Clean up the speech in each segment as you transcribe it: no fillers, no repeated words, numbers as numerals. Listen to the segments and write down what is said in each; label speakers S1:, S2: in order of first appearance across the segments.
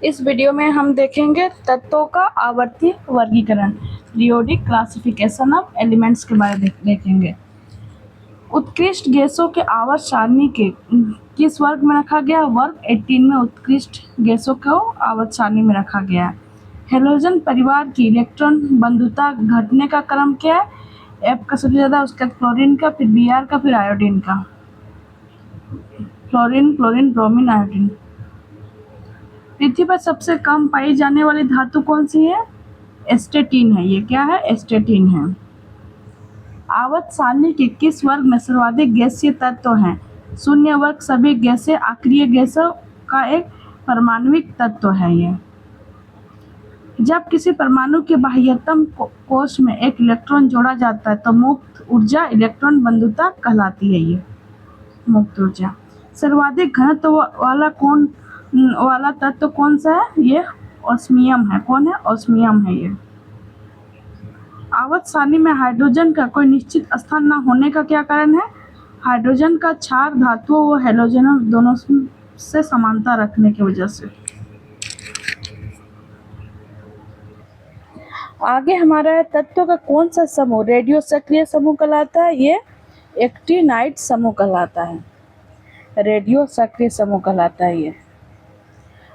S1: इस वीडियो में हम देखेंगे तत्वों का आवर्ती वर्गीकरण, पीरियोडिक क्लासिफिकेशन ऑफ एलिमेंट्स के बारे में देखेंगे। उत्कृष्ट गैसों के आवर्त सारणी के किस वर्ग में रखा गया? वर्ग 18 में उत्कृष्ट गैसों को आवर्त सारणी में रखा गया है। हेलोजन परिवार की इलेक्ट्रॉन बंधुता घटने का क्रम क्या है? एफ का सबसे ज़्यादा, उसके बाद क्लोरीन का, फिर Br का, फिर आयोडीन का। Fluorine, chlorine, bromine, iodine. पृथ्वी पर सबसे कम पाई जाने वाली धातु कौन सी है? एस्टेटीन है। ये क्या है? एस्टेटीन है। आवर्त सारणी के किस वर्ग में सर्वाधिक गैसीय तत्व हैं? शून्य वर्ग सभी गैसें अक्रिय गैसों का एक परमाणुविक तत्व है। ये जब किसी परमाणु के बाह्यतम कोश में एक इलेक्ट्रॉन जोड़ा जाता है तो मुक्त ऊर्जा इलेक्ट्रॉन बंधुता कहलाती है। ये मुक्त ऊर्जा। सर्वाधिक घनत्व वाला तत्व कौन सा है? ये ऑस्मियम है। कौन है? ऑस्मियम है। ये आवर्त सारणी में हाइड्रोजन का कोई निश्चित स्थान न होने का क्या कारण है? हाइड्रोजन का क्षार धातुओं व हेलोजन दोनों से समानता रखने की वजह से। आगे हमारा है तत्व का कौन सा समूह रेडियो सक्रिय समूह कहलाता है? ये एक्टिनाइड समूह कहलाता है। रेडियो सक्रिय समूह कहलाता है। ये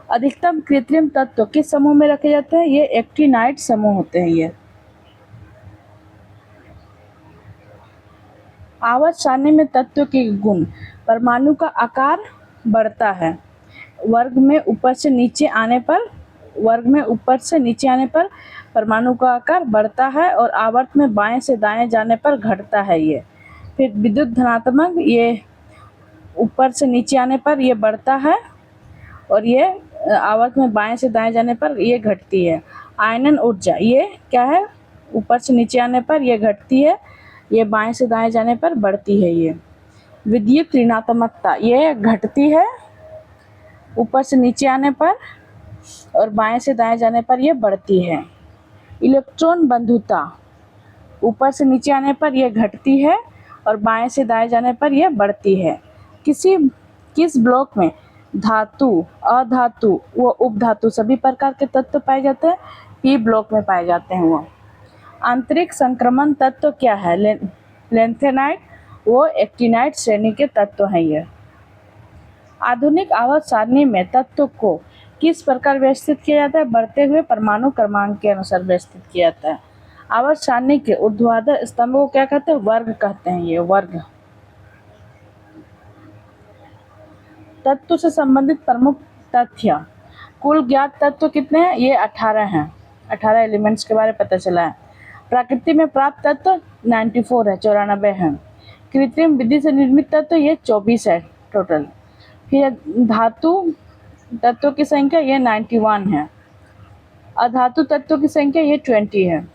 S1: अधिकतम कृत्रिम तत्व किस समूह में रखे जाते हैं? ये एक्टिनाइड समूह होते हैं। ये आवर्त सारणी में तत्व के गुण। परमाणु का आकार बढ़ता है। वर्ग में ऊपर से नीचे आने पर परमाणु का आकार बढ़ता है और आवर्त में बाएं से दाएं जाने पर घटता है। ये फिर विद्युत धनात्मक, ये ऊपर से नीचे आने पर ये बढ़ता है और ये आवर्त में बाएं से दाएं जाने पर ये घटती है। आयनन ऊर्जा, ये क्या है? ऊपर से नीचे आने पर ये घटती है, ये बाएं से दाएं जाने पर बढ़ती है। ये विद्युत ऋणात्मकता, ये घटती है ऊपर से नीचे आने पर और बाएं से दाएं जाने पर ये बढ़ती है। इलेक्ट्रॉन बंधुता, ऊपर से नीचे आने पर ये घटती है और बाएं से दाएं जाने पर ये बढ़ती है। किस ब्लॉक में धातु, अधातु व उपधातु सभी प्रकार के तत्व पाए जाते हैं? पी ब्लॉक में पाए जाते हैं। वो आंतरिक संक्रमण तत्व क्या है? लेंथेनाइड वो एक्टिनाइड श्रेणी के तत्व हैं। ये आधुनिक आवर्त सारणी में तत्व को किस प्रकार व्यवस्थित किया जाता है? बढ़ते हुए परमाणु क्रमांक के अनुसार व्यवस्थित किया जाता है। आवर्त सारणी के ऊर्ध्वाधर स्तंभों को क्या कहते हैं? वर्ग कहते हैं। ये वर्ग। तत्व से संबंधित प्रमुख तथ्य। कुल ज्ञात तत्व कितने हैं? ये 18 हैं। 18 एलिमेंट्स के बारे में पता चला है। प्रकृति में प्राप्त तत्व 94 है, 94 हैं। कृत्रिम विधि से निर्मित तत्व ये 24 है टोटल। फिर धातु तत्वों की संख्या ये 91 है। अधातु तत्वों की संख्या ये 20 है।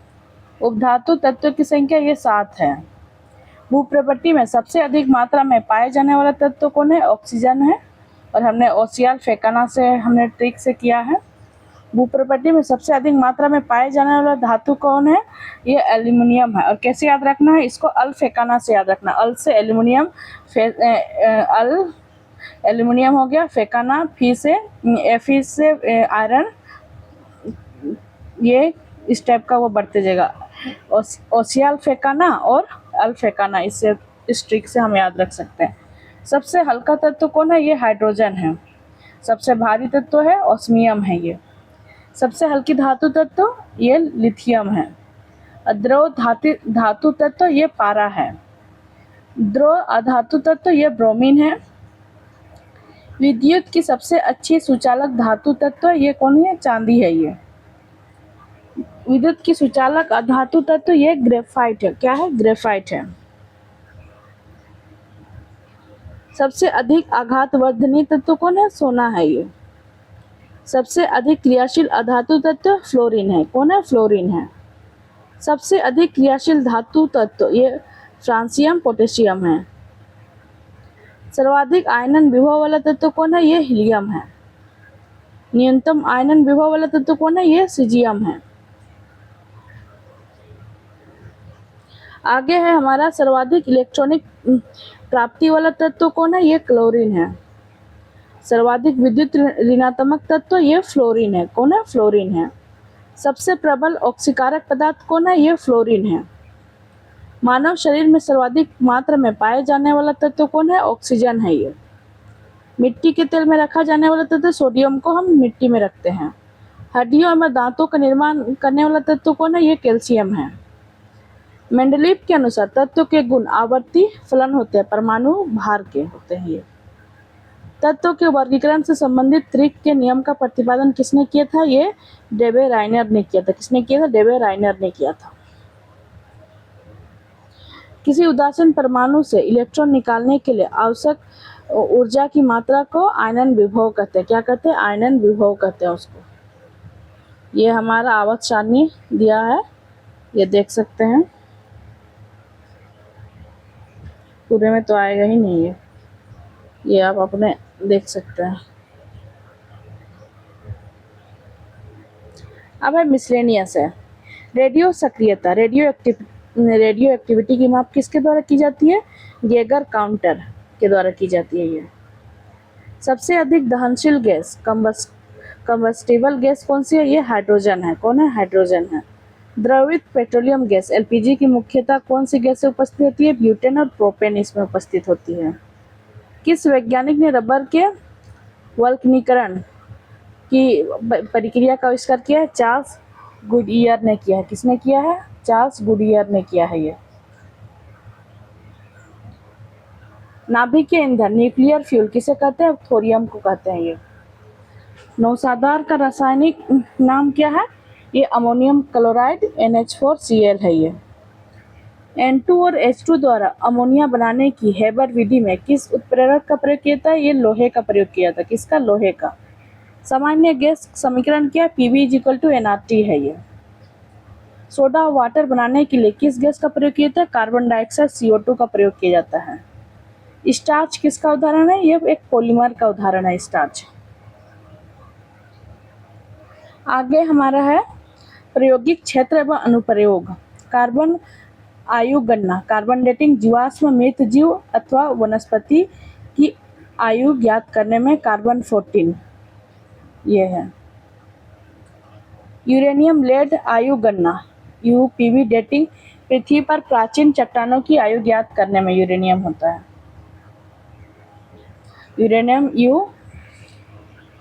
S1: उपधातु तत्वों की संख्या ये 7 है। भूप्रपट्टी में सबसे अधिक मात्रा में पाए जाने वाला तत्व कौन है? ऑक्सीजन है। और हमने ओसियाल फेकाना से हमने ट्रिक से किया है। भूप्रपट्टी में सबसे अधिक मात्रा में पाए जाने वाला धातु कौन है? ये एल्यूमिनियम है। और कैसे याद रखना है इसको? अल फेकाना से याद रखना। अल से एल्यूमिनियम, अल एल्यूमिनियम हो गया, फेकाना फी से, एफी से आयरन, ये इस टाइप का वो बढ़ते जाएगा। ओसियाल फेकाना और अल फेकाना, इससे इस ट्रिक से हम याद रख सकते हैं। सबसे हल्का तत्व कौन है? ये हाइड्रोजन है। सबसे भारी तत्व है ऑस्मियम है। ये सबसे हल्की धातु तत्व ये लिथियम है। द्रव धातु तत्व ये पारा है। द्रव अधातु तत्व ये ब्रोमीन है। विद्युत की सबसे अच्छी सुचालक धातु तत्व ये कौन है? चांदी है। ये विद्युत की सुचालक अधातु तत्व ये ग्रेफाइट है। क्या है? ग्रेफाइट है। सबसे अधिक आघातवर्धनी तत्व कौन है? सोना है। ये सबसे अधिक क्रियाशील अधातु तत्व फ्लोरीन है। कौन है? फ्लोरीन है। सबसे अधिक क्रियाशील धातु तत्व ये फ्रांसियम, पोटेशियम है। सर्वाधिक आयनन विभव वाला तत्व कौन है? ये हीलियम है। न्यूनतम आयनन विभव वाला तत्व कौन है? ये सीजियम है। आगे है हमारा सर्वाधिक इलेक्ट्रॉनिक प्राप्ति वाला तत्व कौन है? ये क्लोरीन है। सर्वाधिक विद्युत ऋणात्मक तत्व ये फ्लोरीन है। कौन है? फ्लोरीन है। सबसे प्रबल ऑक्सीकारक पदार्थ कौन है? ये फ्लोरीन है। मानव शरीर में सर्वाधिक मात्रा में पाए जाने वाला तत्व कौन है? ऑक्सीजन है ये। मिट्टी के तेल में रखा जाने वाला तत्व सोडियम को हम मिट्टी में रखते हैं। हड्डियों एवं दांतों का निर्माण करने वाला तत्व कौन है? ये कैल्शियम है। मेंडलीव के अनुसार तत्व के गुण आवर्ती फलन होते हैं, परमाणु भार के होते हैं। ये तत्व के वर्गीकरण से संबंधित त्रिक के नियम का प्रतिपादन किसने किया था? ये डेवे राइनर ने किया था। किसने किया था? डेवे राइनर ने किया था। किसी उदासीन परमाणु से इलेक्ट्रॉन निकालने के लिए आवश्यक ऊर्जा की मात्रा को आयनन विभव कहते हैं। क्या कहते हैं? आयनन विभव कहते हैं उसको। ये हमारा आवर्त सारणी दिया है, ये देख सकते हैं। पूरे में तो आएगा ही नहीं है, ये आप अपने देख सकते हैं। अब है मिसलेनियस है। रेडियो सक्रियता, रेडियो एक्टिविटी की माप किसके द्वारा की जाती है? गेगर काउंटर के द्वारा की जाती है। ये सबसे अधिक दहनशील गैस कंबस्टिबल गैस कौन सी है? ये हाइड्रोजन है। कौन है? हाइड्रोजन है। द्रवित पेट्रोलियम गैस एलपीजी की मुख्यतः कौन सी गैस से उपस्थित होती है? ब्यूटेन और प्रोपेन इसमें उपस्थित होती है। किस वैज्ञानिक ने रबर के वल्कनीकरण की प्रक्रिया का आविष्कार किया है? चार्ल्स गुडियर ने किया है। किसने किया है? चार्ल्स गुडियर ने किया है। ये नाभिकीय ईंधन न्यूक्लियर फ्यूल किसे कहते हैं? थोरियम को कहते हैं। ये नौसादार का रासायनिक नाम क्या है? ये अमोनियम क्लोराइड NH4Cl है। ये N2 और H2 द्वारा अमोनिया बनाने की हेबर विधि में किस उत्प्रेरक का प्रयोग किया था? ये लोहे का प्रयोग किया था। किसका? लोहे का। सामान्य गैस समीकरण क्या? PV = nRT है। ये सोडा वाटर बनाने के लिए किस गैस का प्रयोग किया था? कार्बन डाइऑक्साइड CO2 का प्रयोग किया जाता है। स्टार्च किसका उदाहरण है? ये एक पॉलीमर का उदाहरण है स्टार्च। आगे हमारा है प्रायोगिक क्षेत्र एवं अनुप्रयोग। कार्बन आयु गणना, कार्बन डेटिंग, जीवाश्म मृत जीव अथवा वनस्पति की आयु ज्ञात करने में कार्बन 14 ये है। यूरेनियम लेड आयु गणना UPV डेटिंग, पृथ्वी पर प्राचीन चट्टानों की आयु ज्ञात करने में यूरेनियम होता है। Uranium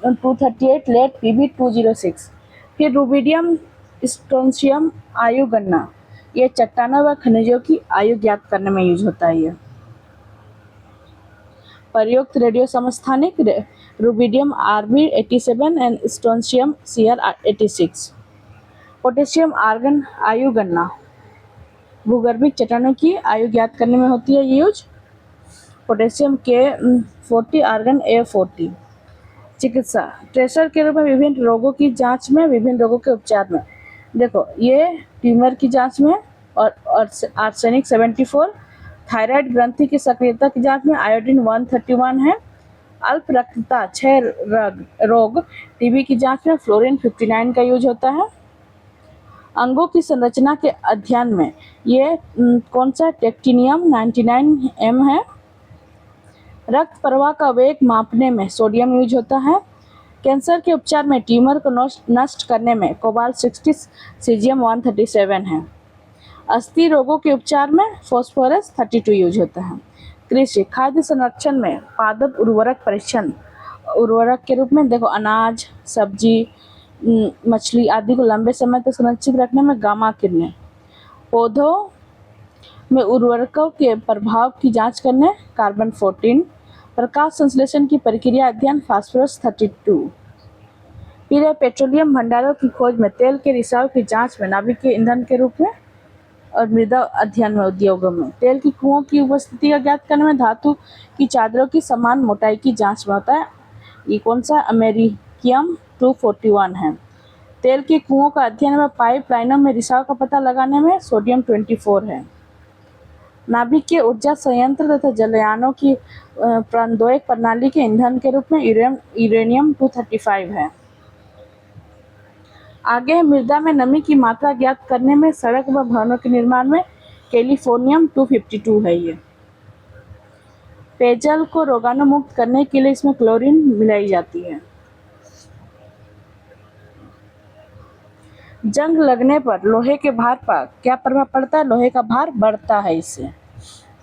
S1: U-238 lead PB 206। फिर रुबिडियम स्ट्रोंशियम आयु गणना, ये चट्टानों व खनिजों की आयु ज्ञात करने में यूज होता है। ये प्रयुक्त रेडियो समस्थानिक rubidium RB 87 and strontium CR 86। Potassium argon आयु गणना, भूगर्भिक चट्टानों की आयु ज्ञात करने में होती है use. Potassium K40 argon A40। चिकित्सा, ट्रेसर के रूप में विभिन्न रोगों की जांच में, विभिन्न रोगों के उपचार में। देखो, ये ट्यूमर की जांच में और आर्सेनिक 74, थायराइड ग्रंथि की सक्रियता की जांच में आयोडीन 131 है। अल्प रक्तता 6 रोग टीबी की जांच में फ्लोरीन 59 का यूज होता है। अंगों की संरचना के अध्ययन में ये कौन सा? टेक्टिनियम 99M है। रक्त प्रवाह का वेग मापने में सोडियम यूज होता है। कैंसर के उपचार में ट्यूमर को नष्ट करने में कोबाल्ट 60 सीजियम 137 है। अस्थि रोगों के उपचार में फास्फोरस 32 यूज होता है। कृषि खाद्य संरक्षण में पादप उर्वरक परीक्षण उर्वरक के रूप में देखो, अनाज, सब्जी, मछली आदि को लंबे समय तक संरक्षित रखने में गामा किरणें। पौधों में उर्वरकों के प्रभाव की जांच करने कार्बन 14। प्रकाश संश्लेषण की प्रक्रिया अध्ययन फास्फोरस 32। फिर है पेट्रोलियम भंडारों की खोज में तेल के रिसाव की जांच में नाभिकीय ईंधन के रूप में और मृदा अध्ययन में उद्योगों में तेल की कुओं की उपस्थिति का ज्ञात करने में धातु की चादरों की समान मोटाई की जांच में होता है। ये कौन सा? अमेरिकियम 241 है। तेल के कुओं का अध्ययन में पाइप लाइनों में रिसाव का पता लगाने में सोडियम 24 है। नाभिकीय ऊर्जा संयंत्र तथा जलयानों की प्राणोदक प्रणाली के ईंधन के रूप में यूरेनियम 235 है। आगे है मृदा में नमी की मात्रा ज्ञात करने में, सड़क व भवनों के निर्माण में कैलिफोर्नियम 252 है। ये पेयजल को रोगाणुमुक्त करने के लिए इसमें क्लोरीन मिलाई जाती है। जंग लगने पर लोहे के भार पर क्या प्रभाव पड़ता है? लोहे का भार बढ़ता है इससे।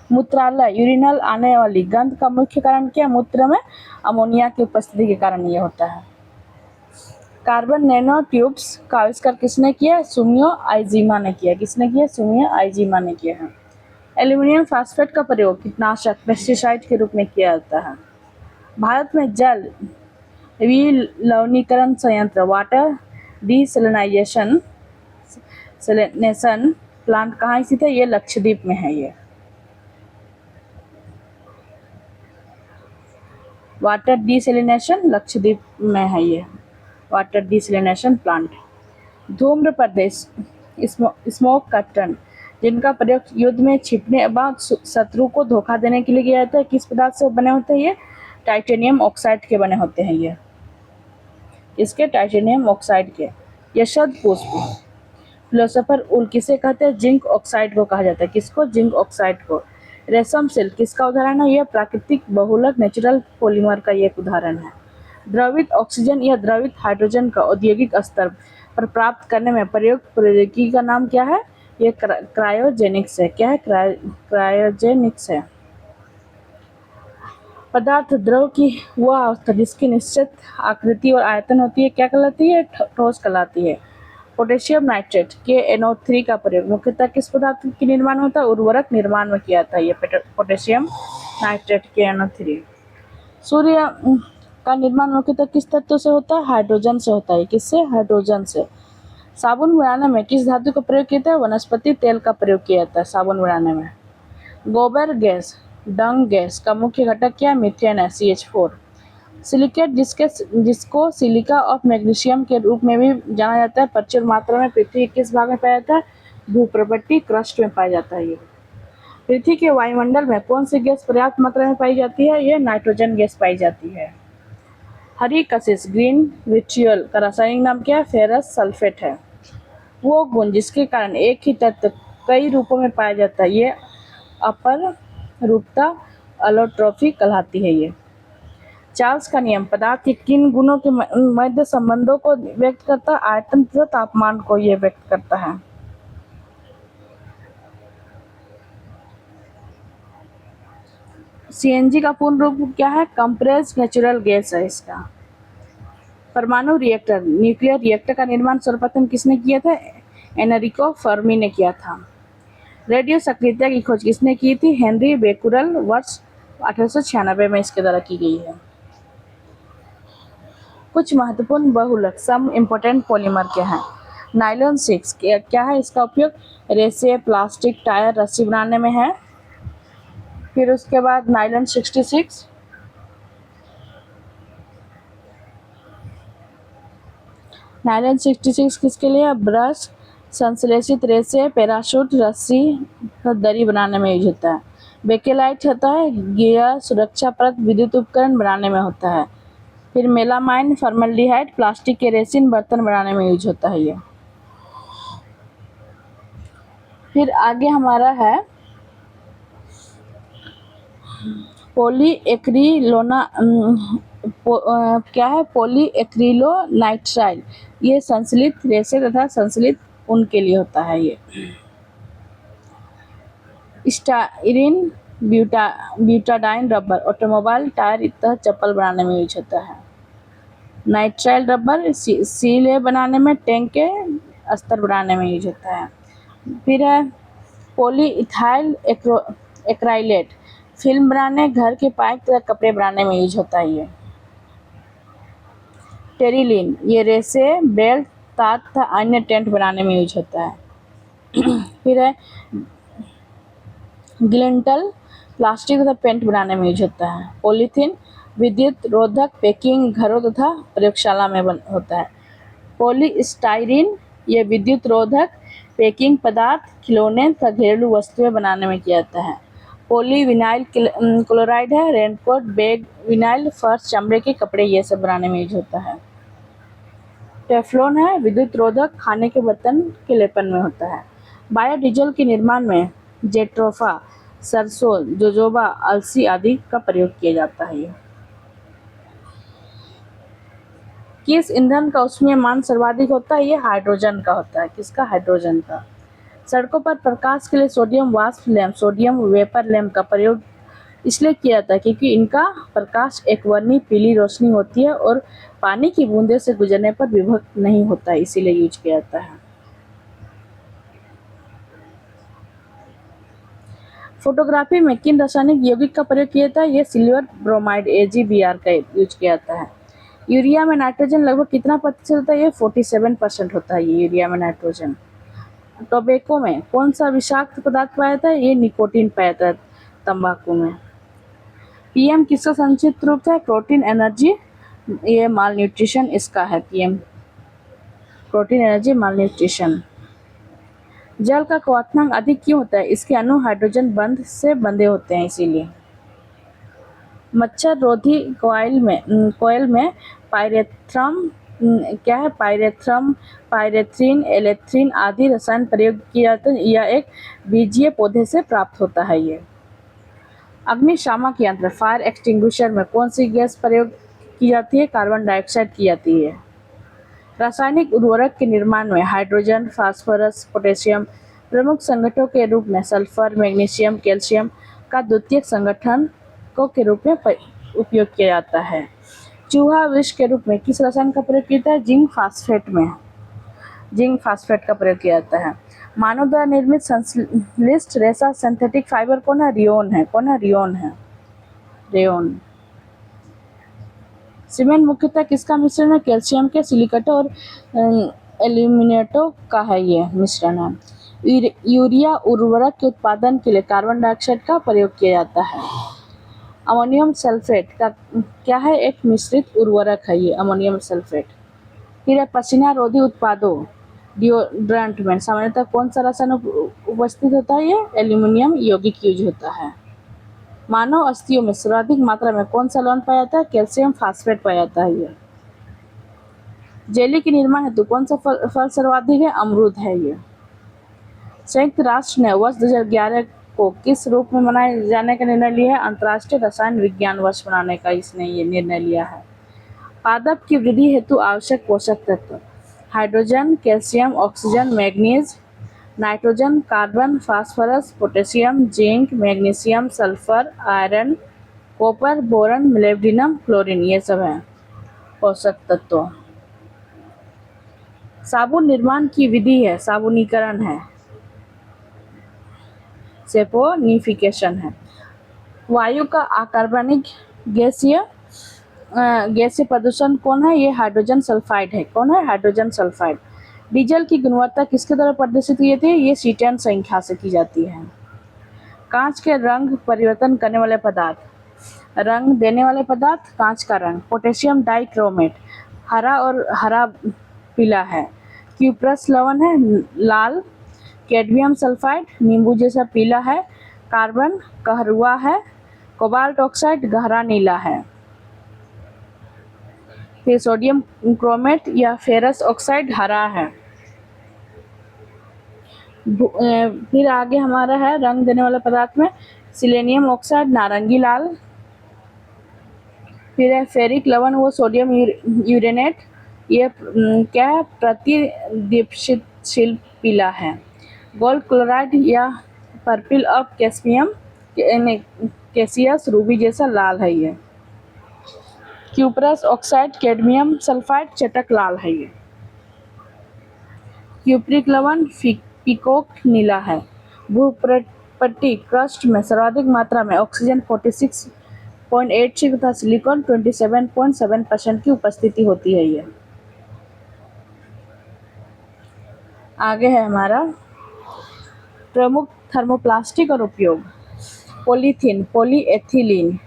S1: मूत्रालय यूरिनल आने वाली गंध का मुख्य कारण क्या? मूत्र में अमोनिया की उपस्थिति के कारण यह होता है। कार्बन नैनो ट्यूब्स का आविष्कार किसने किया? सुमियो आइजिमा ने किया। किसने किया? सुमियो आइजिमा ने किया है। एल्यूमिनियम फास्फेट का प्रयोग कीटनाशक पेस्टिसाइड के रूप में किया जाता है। भारत में जल विलवणीकरण संयंत्र वाटर डिसैलिनाइजेशन प्लांट कहाँ स्थित है? ये लक्षद्वीप में है। ये वाटर डिसैलिनेशन लक्षद्वीप में है। ये वाटर डिसैलिनेशन प्लांट। धूम्र प्रदेश स्मोक कर्टन जिनका प्रयोग युद्ध में छिपने बाद शत्रु को धोखा देने के लिए किया जाता है, किस पदार्थ से बने होते हैं? ये टाइटेनियम ऑक्साइड के बने होते हैं। ये इसके टाइटेनियम ऑक्साइड के। यशोद पुष्प फिलोसोफर उल किसे कहते हैं? जिंक ऑक्साइड को कहा जाता है। किसको? जिंक ऑक्साइड को। रेशम सिल्क किसका उदाहरण है? यह प्राकृतिक बहुलक नेचुरल पॉलीमर का एक उदाहरण है। द्रवित ऑक्सीजन या द्रवित हाइड्रोजन का औद्योगिक स्तर पर प्राप्त करने में प्रयुक्त प्रौद्योगिकी का नाम क्या है? ये क्रायोजेनिक्स है। क्या है? क्रायोजेनिक्स है। पदार्थ द्रव की वह अवस्था जिसकी निश्चित आकृति और आयतन होती है क्या कहलाती है? ठोस कहलाती है। पोटेशियम नाइट्रेट KNO3 का प्रयोग मुख्यतः किस पदार्थ के निर्माण होता है? उर्वरक निर्माण में किया जाता है। ये पोटेशियम नाइट्रेट KNO3। सूर्य का निर्माण मुख्यतः किस तत्व से होता है? हाइड्रोजन से होता है। किससे? हाइड्रोजन से। साबुन बनाने में किस धातु का प्रयोग किया जाता है? वनस्पति तेल का प्रयोग किया जाता है साबुन बनाने में। गोबर गैस डंग गैस का मुख्य घटक क्या है? मीथेन है CH4। सिलिकेट जिसको सिलिका ऑफ मैग्नीशियम के रूप में भी जाना जाता है प्रचुर मात्रा में पृथ्वी के किस भाग में पाया जाता है? भूप्रवृत्ति क्रस्ट में पाया जाता है। ये पृथ्वी के वायुमंडल में कौन सी गैस पर्याप्त मात्रा में पाई जाती है? ये नाइट्रोजन गैस पाई जाती है। हरी कशिश ग्रीन विट्रियल का रासायनिक नाम क्या है? फेरस सल्फेट है। वो गुण जिसके कारण एक ही तत्व कई रूपों में पाया जाता है ये अपर रूपता अलोट्रोफी कहलाती है। ये चार्ल्स का नियम पदार्थ के किन गुणों के मध्य संबंधों को व्यक्त करता है? आयतन तथा तापमान को ये व्यक्त करता है। CNG का पूर्ण रूप क्या है? कंप्रेस्ड नेचुरल गैस है इसका। परमाणु रिएक्टर न्यूक्लियर रिएक्टर का निर्माण सर्वप्रथम किसने किया था? एनरिको फर्मी ने किया था। रेडियो सक्रियता की खोज किसने की थी? हेनरी बेकुरल वर्ष 1896 में इसके द्वारा की गई है। कुछ महत्वपूर्ण बहुलक सम इम्पोर्टेंट पॉलीमर क्या है? नायलॉन 6 क्या है? इसका उपयोग रेसे प्लास्टिक टायर रस्सी बनाने में है। फिर उसके बाद नायलॉन 66 किसके लिए? ब्रश संश्लेषित रेसे पैराशूट रस्सी दरी बनाने में यूज होता है। बेकेलाइट होता है गियर सुरक्षा परत विद्युत उपकरण बनाने में होता है। फिर मेलामाइन फॉर्मल्डिहाइड प्लास्टिक के रेसिन बर्तन बनाने में यूज होता है। ये फिर आगे हमारा है पॉलीएक्रिलोना क्या है? पॉलीएक्रिलोनाइट्राइल। ये संश्लित रेसे तथा संश्लित ऊन के लिए होता है। ये styrene butadiene rubber automobile tyre तथा चप्पल बनाने में यूज होता है। नाइट्राइल रबर सीले बनाने में टैंक के अस्तर बनाने में यूज होता है। फिर है पॉलीइथाइल एक्राइलेट फिल्म बनाने घर के पाइप तथा कपड़े बनाने में यूज होता है। ये टेरिलिन ये रेसे बेल्ट तार तथा अन्य टेंट बनाने में यूज होता है। फिर है ग्लिंटल प्लास्टिक तथा पेंट बनाने में यूज होता है। पॉलीथीन विद्युत रोधक पैकिंग घरों तथा प्रयोगशाला में होता है। पॉलीस्टाइरीन ये विद्युत रोधक पैकिंग पदार्थ खिलौने तथा घरेलू वस्तुएं बनाने में किया जाता है। पॉलीविनाइल क्लोराइड है रेनकोट बैग विनाइल फर्श चमड़े के कपड़े ये सब बनाने में यूज होता है। टेफ्लॉन है विद्युत रोधक खाने के बर्तन के लेपन में होता है। बायोडीजल के निर्माण में जेट्रोफा सरसों, जोजोबा, अलसी आदि का प्रयोग किया जाता है। किस ईंधन का ऊष्मीय मान सर्वाधिक होता है? ये हाइड्रोजन का होता है। किसका? हाइड्रोजन का। सड़कों पर प्रकाश के लिए सोडियम वाष्प लैंप, सोडियम वेपर लैंप का प्रयोग इसलिए किया जाता है क्योंकि इनका प्रकाश एकवर्णी पीली रोशनी होती है और पानी की बूंदे से गुजरने पर विभक्त नहीं होता है, इसीलिए यूज किया जाता है। फोटोग्राफी में किन रासायनिक यौगिक का प्रयोग किया जाता है? ये सिल्वर ब्रोमाइड AgBr का यूज किया जाता है। यूरिया में नाइट्रोजन लगभग कितना प्रतिशत होता है? ये 47% होता है ये यूरिया में नाइट्रोजन। टोबैको में कौन सा विषाक्त पदार्थ पाया जाता है? ये निकोटीन पाया जाता है तंबाकू में। PM किसका संक्षिप्त रूप है? प्रोटीन एनर्जी, ये माल न्यूट्रिशन इसका है PM, प्रोटीन एनर्जी माल न्यूट्रिशन। जल का क्वथनांक अधिक क्यों होता है? इसके अणु हाइड्रोजन बंध से बंधे होते हैं इसीलिए। मच्छर रोधी कोयल में पायरेथ्रम क्या है? पायरेथ्रम, पायरेथ्रिन, एलेथ्रिन आदि रसायन प्रयोग किए जाते हैं। यह एक बीजीय पौधे से प्राप्त होता है। ये अग्निशामक यंत्र फायर एक्सटिंग्विशर में कौन सी गैस प्रयोग की जाती है? कार्बन डाइऑक्साइड की जाती है। रासायनिक उर्वरक के निर्माण में हाइड्रोजन, फास्फोरस, पोटेशियम प्रमुख संगठनों के रूप में सल्फर, मैग्नीशियम, कैल्शियम का द्वितीयक संगठनों के रूप में उपयोग किया जाता है। चूहा विष के रूप में किस रसायन का प्रयोग किया जाता है? जिंक फास्फेट में, जिंक फास्फेट का प्रयोग किया जाता है। मानव द्वारा निर्मित संश्लिष्ट रेशा सिंथेटिक फाइबर कौन है? रियोन है। कौन है? रियोन है, रेयोन। सीमेंट मुख्यतः किसका मिश्रण है? कैल्शियम के सिलिकेटों और एल्यूमिनेटों का है ये मिश्रण है। यूरिया उर्वरक के उत्पादन के लिए कार्बन डाइऑक्साइड का प्रयोग किया जाता है। अमोनियम सल्फेट का क्या है? एक मिश्रित उर्वरक है ये अमोनियम सल्फेट। फिर पसीना रोधी उत्पादों डिओड्रेंट में सामान्यतः कौन सा रसायन उपस्थित होता है? ये एल्यूमिनियम यौगिक यूज होता है। मानव अस्थियों में सर्वाधिक मात्रा में कौन सा लवण पाया जाता है? कैल्शियम फास्फेट पाया जाता है ये। जेली के निर्माण हेतु कौन सा फल सर्वाधिक है? अमरूद है ये। संयुक्त राष्ट्र ने वर्ष 2011 को किस रूप में मनाए जाने का निर्णय लिया है? अंतर्राष्ट्रीय रसायन विज्ञान वर्ष मनाने का इसने ये निर्णय लिया है। पादप की वृद्धि हेतु आवश्यक पोषक तत्व hydrogen, calcium, oxygen, manganese, nitrogen, carbon, phosphorus, potassium, zinc, magnesium, sulphur, iron, copper, boron, molybdenum, chlorine, ये सब है पोषक तत्व। साबुन निर्माण की विधि है साबुनीकरण है, सेपोनिफिकेशन है। वायु का अकार्बनिक गैसीय प्रदूषण कौन है? ये हाइड्रोजन सल्फाइड है। कौन है? Hydrogen sulphide. डीजल की गुणवत्ता किसके द्वारा प्रदर्शित की जाती है? ये सीटेन संख्या से की जाती है। कांच के रंग परिवर्तन करने वाले पदार्थ, रंग देने वाले पदार्थ, कांच का रंग। पोटेशियम डाइक्रोमेट हरा और हरा पीला है। क्यूप्रस लवण है लाल। कैडमियम सल्फाइड नींबू जैसा पीला है। कार्बन कहरुआ है। कोबाल्ट ऑक्साइड गहरा नीला है। फिर सोडियम क्रोमेट या फेरस ऑक्साइड हरा है। फिर आगे हमारा है रंग देने वाले पदार्थ में सिलेनियम ऑक्साइड नारंगी लाल। फिर है फेरिक लवण वो सोडियम यूरेनेट, ये क्या है? प्रतिदीप्तिशील पीला है। गोल्ड क्लोराइड या पर्पल ऑफ कैस्मियम कैसियस रूबी जैसा लाल है ये। क्यूप्रस ऑक्साइड कैडमियम सल्फाइड चटक लाल है ये। क्यूप्रिक लवण पीकॉक नीला है। भूपट्टी क्रस्ट में सर्वाधिक मात्रा में ऑक्सीजन 46.86 तथा सिलिकॉन 27.7% की उपस्थिति होती है ये। आगे है हमारा प्रमुख थर्मोप्लास्टिक और उपयोग। पॉलीथीन, पॉलीएथिलीन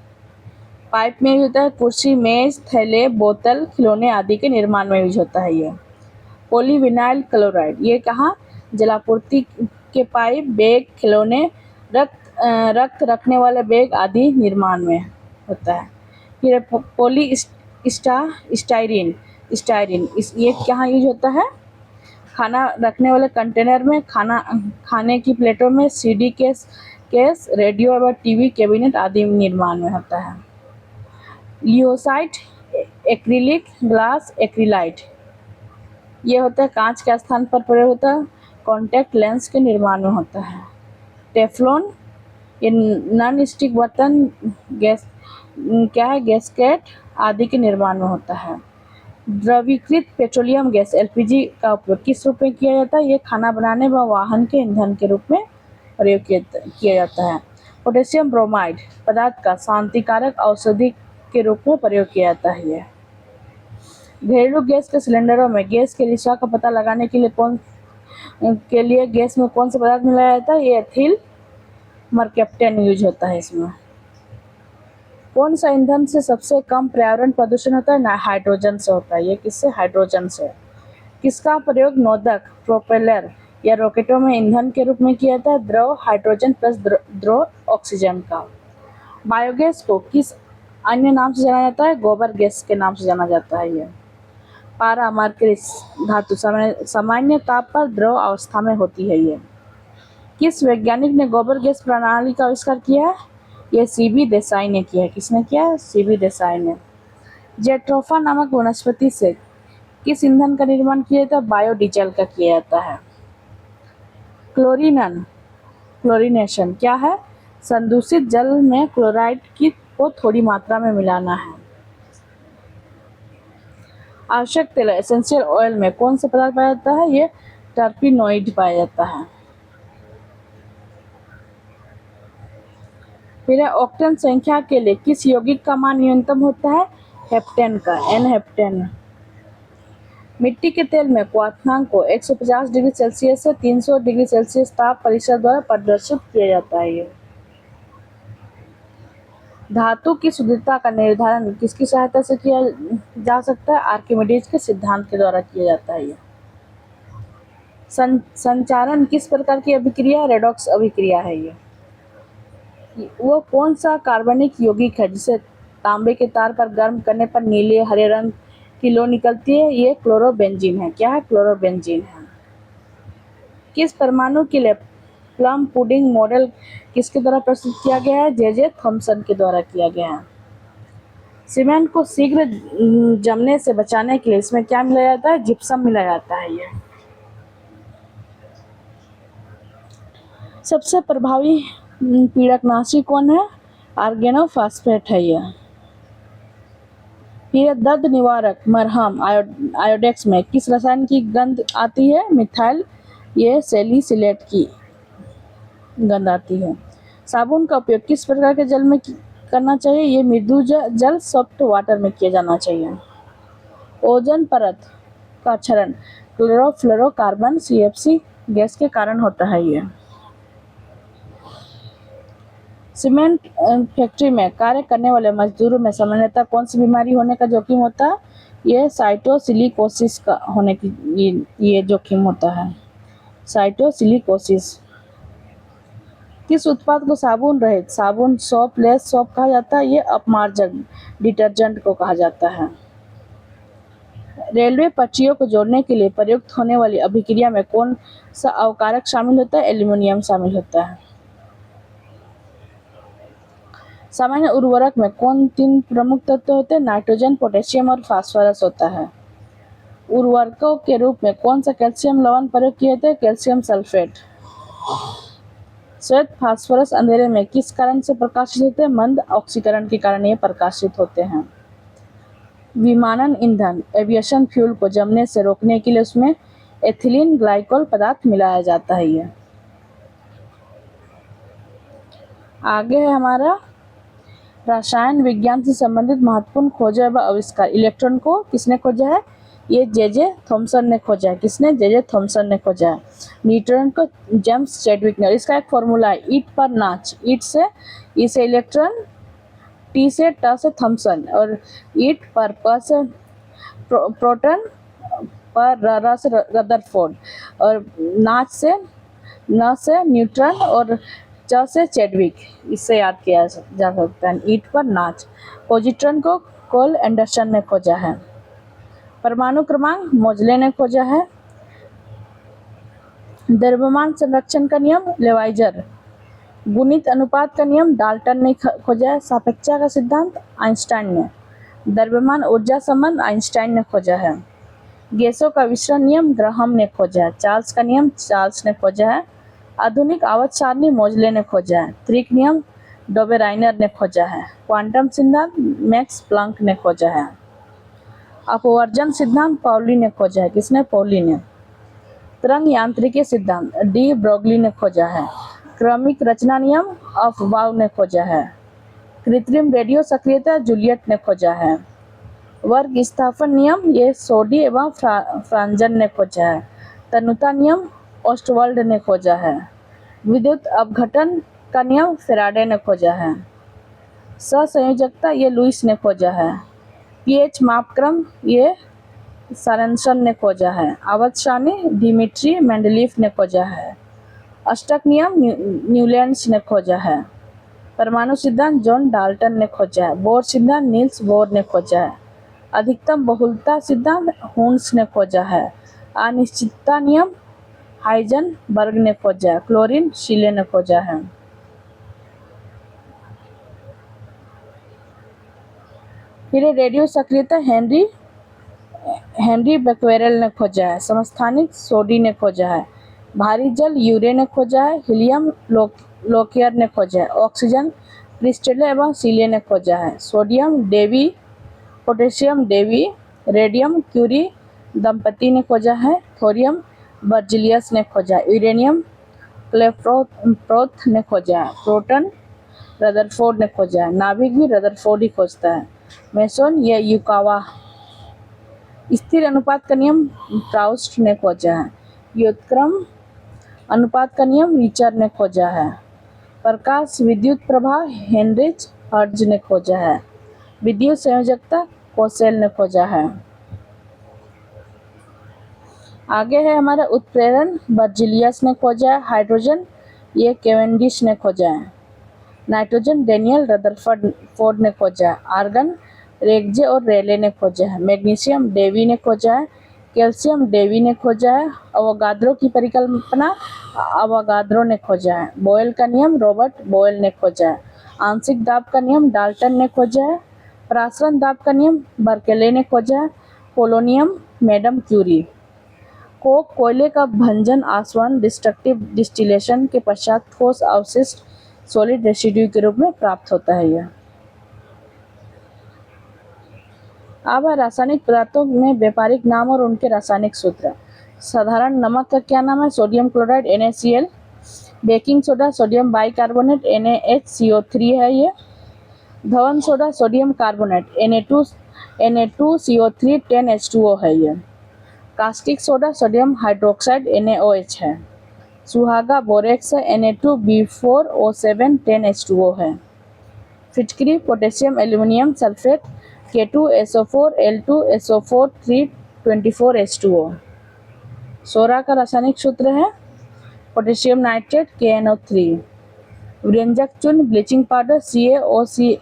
S1: पाइप में यूज होता है। कुर्सी, मेज, थैले, बोतल, खिलौने आदि के निर्माण में यूज होता है ये। पॉलीविनाइल क्लोराइड ये कहाँ? जलापूर्ति के पाइप, बैग, खिलौने, रक्त रखने वाले बैग आदि निर्माण में होता है। फिर पॉलीस्टाइरीन ये कहाँ यूज होता है? खाना रखने वाले कंटेनर में, खाने की प्लेटों में, सीडी केस, रेडियो व टीवी कैबिनेट आदि निर्माण में होता है। लियोसाइट, एक्रिलिक, ग्लास, एक्रिलाइट, ये होता है कांच के स्थान पर प्रयोग होता है। कॉन्टैक्ट लेंस के निर्माण में होता है। टेफ्लॉन, ये नॉन स्टिक बर्तन, गैस क्या है, गैसकेट आदि के निर्माण में होता है। द्रवीकृत पेट्रोलियम गैस एलपीजी का उपयोग किस रूप में किया जाता है? ये खाना बनाने व वाहन के ईंधन के रूप में प्रयोग किया जाता है। पोटेशियम ब्रोमाइड पदार्थ का शांतिकारक औषधि के रूप में प्रयोग किया जाता है। ये घरेलू गैस के सिलेंडरों में गैस के रिसाव का पता लगाने के लिए गैस में कौन सा पदार्थ मिलाया जाता है? ये एथिल मरकैप्टन यूज होता है इसमें। कौन सा ईंधन से सबसे कम पर्यावरण प्रदूषण होता है? ना, हाइड्रोजन से होता है। ये किससे? हाइड्रोजन से। किसका प्रयोग नोदक, प्रोपेलर या रॉकेटों में ईंधन के रूप में किया जाता है? द्रव हाइड्रोजन प्लस द्रव ऑक्सीजन का। बायोगैस को किस अन्य नाम से जाना जाता है? गोबर गैस के नाम से जाना जाता है। ये पारा, मरकरी धातु सामान्य ताप पर द्रव अवस्था में होती है। ये किस वैज्ञानिक ने गोबर गैस प्रणाली का आविष्कार किया है? ये सीबी देसाई ने किया है। किसने किया है? सीबी देसाई ने। जेट्रोफा नामक वनस्पति से किस ईंधन का निर्माण किया जाता है? बायोडीजल का किया जाता है। क्लोरीनेशन क्या है? संदूषित जल में क्लोराइड को थोड़ी मात्रा में मिलाना है। आवश्यक तेल एसेंशियल ऑयल में कौन सा पदार्थ पाया जाता है? ये टर्पिनोइड पाया जाता है। फिर ऑक्टेन संख्या के लिए किस यौगिक का मान न्यूनतम होता है? हेप्टेन का, एन हेप्टेन। मिट्टी के तेल में क्वथनांक को 150 डिग्री सेल्सियस से 300 डिग्री सेल्सियस ताप परिसर द्वारा प्रदर्शित किया जाता है। ये धातु की शुद्धता का निर्धारण किसकी सहायता से किया जा सकता है? आर्किमिडीज के सिद्धांत के द्वारा किया जाता है। ये संचारण किस प्रकार की अभिक्रिया? रेडॉक्स अभिक्रिया है। ये वो कौन सा कार्बनिक यौगिक है जिसे तांबे के तार पर गर्म करने पर नीले हरे रंग की लौ निकलती है? ये क्लोरोबेंजीन है। क्या है? क्लोरोबेंजीन है। किस परमाणु के लिए प्लम पुडिंग मॉडल किसके द्वारा प्रस्तुत किया गया है? जे थॉमसन के द्वारा किया गया है। सीमेंट को शीघ्र जमने से बचाने के लिए इसमें क्या मिलाया जाता है? जिप्सम मिलाया जाता है। ये सबसे प्रभावी पीड़कनाशी कौन है? ऑर्गेनोफॉस्फेट है। ये दर्द निवारक मरहम आयोडेक्स में किस रसायन की गंध आती है? मिथाइल ये सैलिसिलेट की गंध आती है। साबुन का उपयोग किस प्रकार के जल में करना चाहिए? ये मृदु जल सॉफ्ट वाटर में किया जाना चाहिए। ओजोन परत का क्षरण क्लोरोफ्लोरोकार्बन CFC गैस के कारण होता है। ये सीमेंट फैक्ट्री में कार्य करने वाले मजदूरों में सामान्यतः कौन सी बीमारी होने का जोखिम होता है? ये साइटोसिलिकोसिस का होने की ये जोखिम होता है। साइटोसिलिकोसिस। किस उत्पाद को साबुन रहित साबुन, सोप, लेस सोप कहा जाता है? ये अपमार्जक डिटर्जेंट को कहा जाता है। रेलवे पटरियों को जोड़ने के लिए प्रयुक्त होने वाली अभिक्रिया में कौन सा अवकारक शामिल होता है? एल्यूमिनियम शामिल होता है। सामान्य उर्वरक में कौन 3 प्रमुख तत्व होते हैं? नाइट्रोजन, पोटेशियम और फास्फोरस होता है। उर्वरकों के रूप में कौन सा कैल्शियम लवण प्रयोग किए जाते हैं? Calcium sulphate. श्वेत फास्फोरस अंधेरे में किस कारण से प्रकाशित होते हैं? मंद ऑक्सीकरण के कारण ये प्रकाशित होते हैं। विमानन ईंधन एविएशन फ्यूल को जमने से रोकने के लिए उसमें एथिलीन ग्लाइकोल पदार्थ मिलाया जाता है। ये आगे है हमारा रसायन विज्ञान से संबंधित महत्वपूर्ण खोजें व आविष्कार। इलेक्ट्रॉन को किसने खोजा है? ये जे थॉमसन ने खोजा है। किसने? जे थॉमसन ने खोजा है। न्यूट्रॉन को जेम्स चैडविक ने। इसका एक फॉर्मूला है ईट पर नाच। ईट से ई से इलेक्ट्रॉन, टी से ट से थॉमसन और ईट पर प से प्रोटॉन, पर र से रदरफोर्ड और नाच से न से न्यूट्रॉन और च से चैडविक। इससे याद किया जा सकता है। ईट पर नाच। पॉजिट्रॉन को कोल एंडरसन ने खोजा है। परमाणु क्रमांक मोजले ने खोजा है। द्रव्यमान संरक्षण का नियम लेवाइजर गुणित अनुपात का नियम डाल्टन ने खोजा है। सापेक्षता का सिद्धांत आइंस्टाइन ने। द्रव्यमान ऊर्जा संबंध आइंस्टाइन ने खोजा है। गैसों का विसरण नियम ग्राहम ने खोजा है। चार्ल्स का नियम चार्ल्स ने खोजा है। आधुनिक आवर्त सारणी मोजले ने खोजा है। त्रिक नियम डोबेराइनर ने खोजा है। क्वांटम सिद्धांत मैक्स प्लैंक ने खोजा है। अपवर्जन सिद्धांत पाउली ने खोजा है। किसने? पाउली ने। तरंग यांत्रिकी सिद्धांत डी ब्रोगली ने खोजा है। क्रमिक रचना नियम अफबाउ ने खोजा है। कृत्रिम रेडियो सक्रियता जूलियट ने खोजा है। वर्ग स्थापन नियम ये सोडी एवं फ्रांजन ने खोजा है। तनुता नियम ओस्टवर्ल्ड ने खोजा है। विद्युत अपघटन का नियम फेराडे ने खोजा है। सहसंयोजकता ये लुईस ने खोजा है। पीएच मापक्रम ये सारेंसन ने खोजा है। आवर्त सारणी डिमिट्री मेंडलीफ ने खोजा है। अष्टक नियम न्यूलैंड्स ने खोजा है। परमाणु सिद्धांत जॉन डाल्टन ने खोजा है। बोर सिद्धांत नील्स बोर ने खोजा है। अधिकतम बहुलता सिद्धांत हुन्स ने खोजा है। अनिश्चितता नियम हाइजनबर्ग ने खोजा है। क्लोरीन शीले ने खोजा है। फिर रेडियो सक्रियता हेनरी बेक्वेरेल ने खोजा है। समस्थानिक सोडी ने खोजा है। भारी जल यूरे ने खोजा है। हीलियम लोकियर ने खोजा है। ऑक्सीजन क्रिस्टले एवं सीले ने खोजा है। Sodium Davy, potassium Davy, radium Curie दंपति ने खोजा है। थोरियम बर्जिलियस ने खोजा है। यूरेनियम क्लेप्रोथ ने खोजा है। प्रोटॉन रदरफोर्ड ने खोजा है। नाभिक भी रदरफोर्ड ही खोजता है। मेसोन या युकावा। स्थिर अनुपात का नियम प्राउस्ट ने खोजा है। व्युत्क्रम अनुपात का नियम रिचर ने खोजा है। प्रकाश विद्युत प्रवाह हेनरिच हर्ट्ज ने खोजा है। विद्युत संयोजकता कोसेल ने खोजा है। आगे है हमारा उत्प्रेरण बर्जिलियस ने खोजा है। हाइड्रोजन ये केवेंडिश ने खोजा है। नाइट्रोजन डेनियल रदरफोर्ड ने खोजा है। आर्गन रेगजे और रेले ने खोजा है। मैग्नीशियम डेवी ने खोजा है। कैल्शियम डेवी ने खोजा है। अवोगाद्रो की परिकल्पना अवोगाद्रो ने खोजा है। बोयल का नियम रॉबर्ट बोयल ने खोजा है। आंशिक दाब का नियम डाल्टन ने खोजा है। प्रासरण दाब का नियम बर्केले ने खोजा है। Polonium madam Curie. कोक कोयले का भंजन आसवन डिस्ट्रक्टिव डिस्टिलेशन के पश्चात ठोस अवशिष्ट सॉलिड रेसिड्यू के रूप में प्राप्त होता है। यह अब रासायनिक पदार्थों में व्यापारिक नाम और उनके रासायनिक सूत्र। साधारण नमक का क्या नाम है? Sodium chloride NaCl। Baking soda sodium bicarbonate NaHCO3 है। ये Dhawan soda sodium carbonate Na2CO3 10H2O है। ये caustic soda sodium hydroxide NaOH है। सुहागा बोरेक्स है Na2B4O7 10H2O है। फिटकरी potassium aluminium sulphate K2SO4 L2SO4 324H2O। सोरा का रासायनिक सूत्र है पोटेशियम नाइट्रेट KNO3। व्यंजक चूर्ण ब्लीचिंग पाउडर CaOCl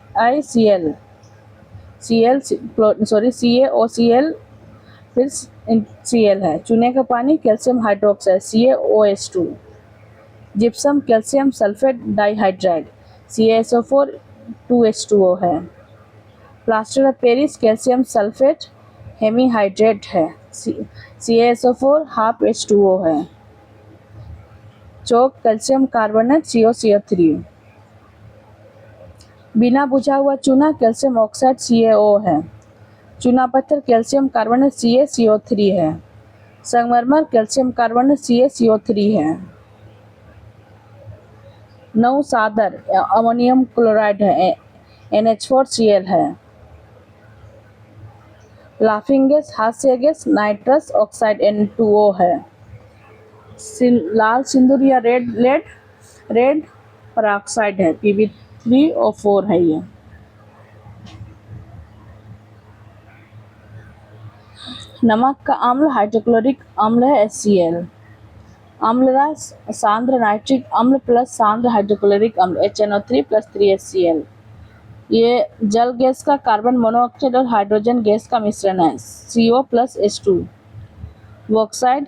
S1: फिर Cl है। चूने का पानी calcium hydroxide CaOH2। Gypsum calcium sulphate dihydride CaSO4 2H2O है। Plaster of Paris calcium sulphate hemihydrate है CaSO4 हाफ H2O है। Chalk calcium carbonate COCO3। बिना बुझा हुआ चूना कैल्शियम ऑक्साइड CaO है। चूना पत्थर कैल्शियम कार्बोनेट CaCO3 है। संगमरमर कैल्शियम कार्बोनेट CaCO3 है। नौ सादर अमोनियम क्लोराइड है NH4Cl है। लाफिंग गैस हास्य गैस नाइट्रस ऑक्साइड N2O है। लाल सिंदूर या रेड पेरोक्साइड है Pb3O4 है। ये नमक का अम्ल हाइड्रोक्लोरिक अम्ल है HCl। अम्ल सांद्र नाइट्रिक अम्ल प्लस सांद्र हाइड्रोक्लोरिक अम्ल HNO3 प्लस 3HCl। ये जल गैस का कार्बन मोनोऑक्साइड और हाइड्रोजन गैस का मिश्रण है CO plus H2। Bauxite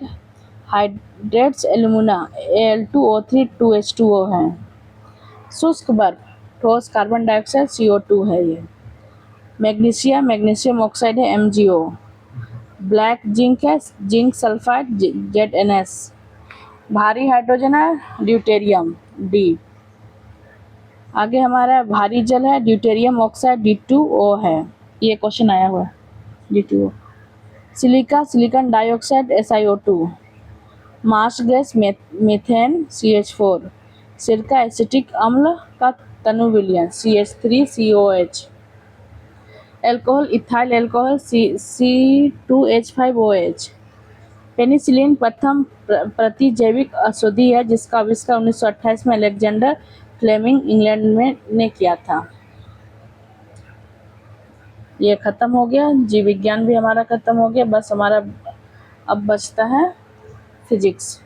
S1: hydrates alumina Al2O3 2H2O है। शुष्क बर्फ, ठोस कार्बन डाइऑक्साइड CO2 है ये। मैग्नीशियम ऑक्साइड है MgO। ब्लैक जिंक है जिंक सल्फाइड ZnS। भारी हाइड्रोजन है ड्यूटेरियम D। आगे हमारा भारी जल है ड्यूटेरियम ऑक्साइड D2O है, ये क्वेश्चन आया हुआ है D2O। Silicon dioxide SiO2। Marsh gas methane CH4। सिरका एसिटिक अम्ल का तनु विलयन CH3COH। Alcohol ethyl alcohol C2H5OH। Penicillin प्रथम प्रतिजैविक औषधि है जिसका आविष्कार 1928 में अलेक्जेंडर फ्लेमिंग इंग्लैंड में ने किया था। ये खत्म हो गया, जीव विज्ञान भी हमारा खत्म हो गया, बस हमारा अब बचता है फिजिक्स।